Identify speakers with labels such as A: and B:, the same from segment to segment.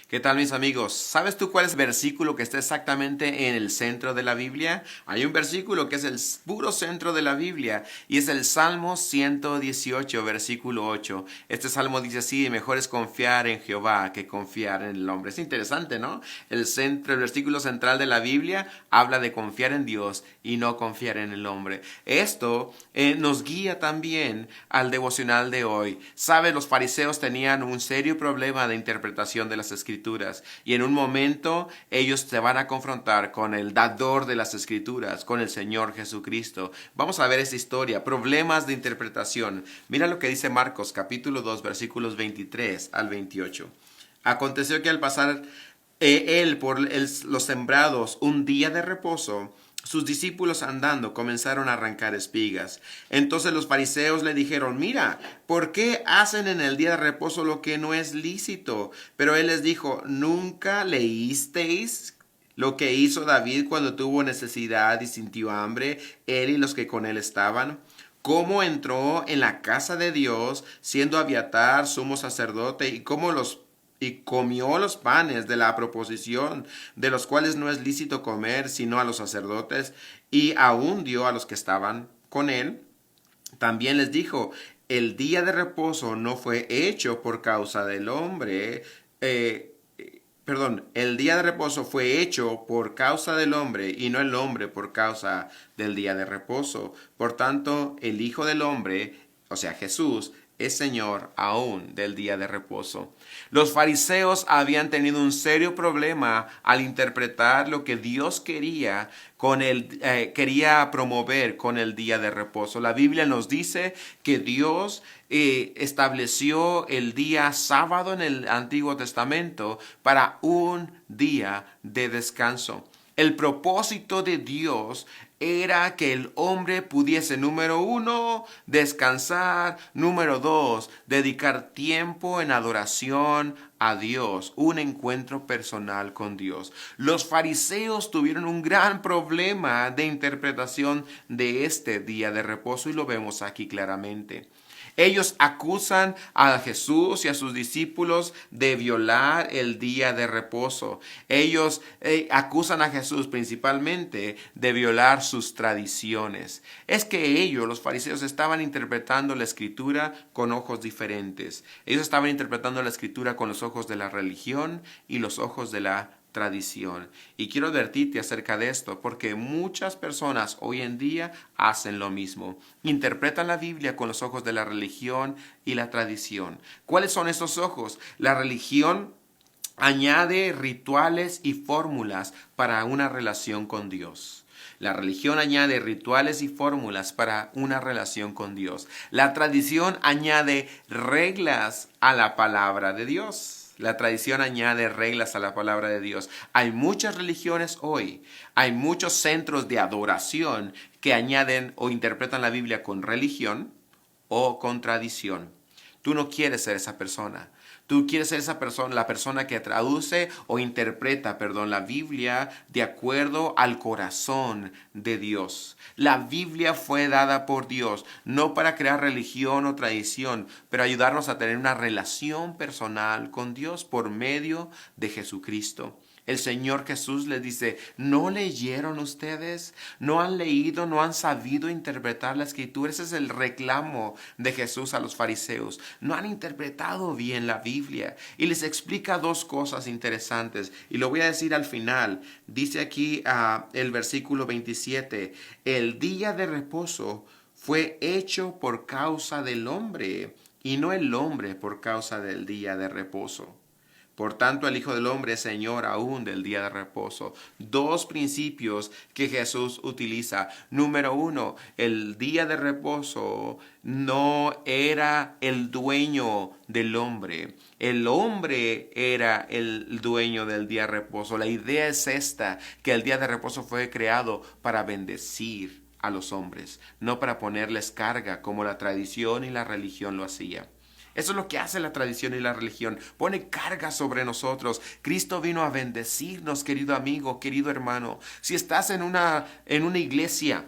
A: ¿Qué tal, mis amigos? ¿Sabes tú cuál es el versículo que está exactamente en el centro de la Biblia? Hay un versículo que es el puro centro de la Biblia y es el Salmo 118, versículo 8. Este salmo dice así: mejor es confiar en Jehová que confiar en el hombre. Es interesante, ¿no? El versículo central de la Biblia habla de confiar en Dios y no confiar en el hombre. Esto nos guía también al devocional de hoy. ¿Sabes? Los fariseos tenían un serio problema de interpretación de las escrituras y en un momento ellos se van a confrontar con el dador de las escrituras, con el Señor Jesucristo. Vamos a ver esta historia, problemas de interpretación. Mira lo que dice Marcos capítulo 2 versículos 23 al 28. Aconteció que al pasar él por los sembrados un día de reposo, sus discípulos andando comenzaron a arrancar espigas. Entonces los fariseos le dijeron: mira, ¿por qué hacen en el día de reposo lo que no es lícito? Pero él les dijo: ¿nunca leísteis lo que hizo David cuando tuvo necesidad y sintió hambre, él y los que con él estaban? Cómo entró en la casa de Dios, siendo Abiatar sumo sacerdote, y comió los panes de la proposición, de los cuales no es lícito comer sino a los sacerdotes, y aún dio a los que estaban con él. También les dijo: el día de reposo no fue hecho por causa del hombre, el día de reposo fue hecho por causa del hombre y no el hombre por causa del día de reposo. Por tanto, el Hijo del Hombre, o sea, Jesús, es Señor aún del día de reposo. Los fariseos habían tenido un serio problema al interpretar lo que Dios quería promover con el día de reposo. La Biblia nos dice que Dios estableció el día sábado en el Antiguo Testamento para un día de descanso. El propósito de Dios era que el hombre pudiese, número uno, descansar, número dos, dedicar tiempo en adoración a Dios, un encuentro personal con Dios. Los fariseos tuvieron un gran problema de interpretación de este día de reposo y lo vemos aquí claramente. Ellos acusan a Jesús y a sus discípulos de violar el día de reposo. Ellos acusan a Jesús principalmente de violar sus tradiciones. Es que ellos, los fariseos, estaban interpretando la escritura con ojos diferentes. Ellos estaban interpretando la escritura con los ojos de la religión y los ojos de la tradición. Y quiero advertirte acerca de esto porque muchas personas hoy en día hacen lo mismo. Interpretan la Biblia con los ojos de la religión y la tradición. ¿Cuáles son esos ojos? La religión añade rituales y fórmulas para una relación con Dios. La religión añade rituales y fórmulas para una relación con Dios. La tradición añade reglas a la palabra de Dios. La tradición añade reglas a la palabra de Dios. Hay muchas religiones hoy, hay muchos centros de adoración que añaden o interpretan la Biblia con religión o con tradición. Tú no quieres ser esa persona. Tú quieres ser esa persona, la persona que traduce o interpreta, la Biblia de acuerdo al corazón de Dios. La Biblia fue dada por Dios, no para crear religión o tradición, pero ayudarnos a tener una relación personal con Dios por medio de Jesucristo. El Señor Jesús les dice: ¿no leyeron ustedes? ¿No han leído? ¿No han sabido interpretar la escritura? Ese es el reclamo de Jesús a los fariseos. No han interpretado bien la Biblia. Y les explica dos cosas interesantes. Y lo voy a decir al final. Dice aquí el versículo 27. El día de reposo fue hecho por causa del hombre y no el hombre por causa del día de reposo. Por tanto, el Hijo del Hombre es Señor aún del día de reposo. Dos principios que Jesús utiliza. Número uno, el día de reposo no era el dueño del hombre. El hombre era el dueño del día de reposo. La idea es esta, que el día de reposo fue creado para bendecir a los hombres, no para ponerles carga como la tradición y la religión lo hacía. Eso es lo que hace la tradición y la religión. Pone carga sobre nosotros. Cristo vino a bendecirnos, querido amigo, querido hermano. Si estás en una iglesia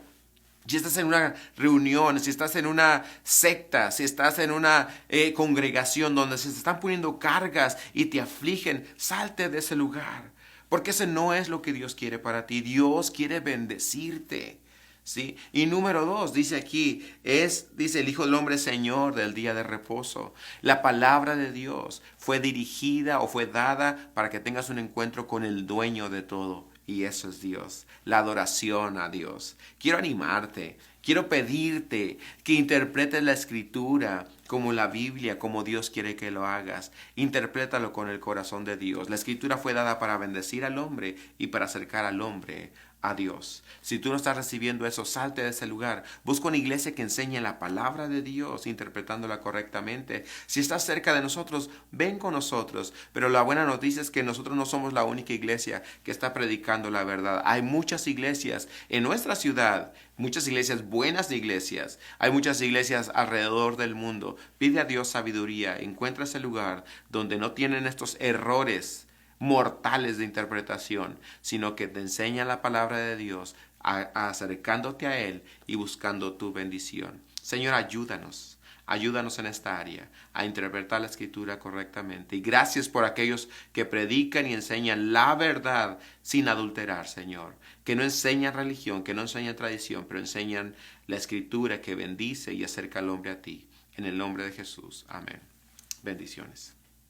A: Si estás en una reunión, si estás en una secta, si estás en una congregación donde se te están poniendo cargas y te afligen, salte de ese lugar. Porque ese no es lo que Dios quiere para ti. Dios quiere bendecirte. ¿Sí? Y número 2, dice aquí, dice el Hijo del Hombre Señor del día de reposo. La palabra de Dios fue dirigida o fue dada para que tengas un encuentro con el dueño de todo. Y eso es Dios, la adoración a Dios. Quiero animarte, quiero pedirte que interpretes la Escritura como la Biblia, como Dios quiere que lo hagas. Interprétalo con el corazón de Dios. La Escritura fue dada para bendecir al hombre y para acercar al hombre a Dios. Si tú no estás recibiendo eso, salte de ese lugar. Busca una iglesia que enseñe la palabra de Dios, interpretándola correctamente. Si estás cerca de nosotros, ven con nosotros. Pero la buena noticia es que nosotros no somos la única iglesia que está predicando la verdad. Hay muchas iglesias en nuestra ciudad, muchas iglesias, buenas iglesias. Hay muchas iglesias alrededor del mundo. Pide a Dios sabiduría. Encuentra ese lugar donde no tienen estos errores mortales de interpretación, sino que te enseña la palabra de Dios, acercándote a Él y buscando tu bendición. Señor, ayúdanos. Ayúdanos en esta área a interpretar la Escritura correctamente. Y gracias por aquellos que predican y enseñan la verdad sin adulterar, Señor. Que no enseñan religión, que no enseñan tradición, pero enseñan la Escritura que bendice y acerca al hombre a ti. En el nombre de Jesús. Amén. Bendiciones.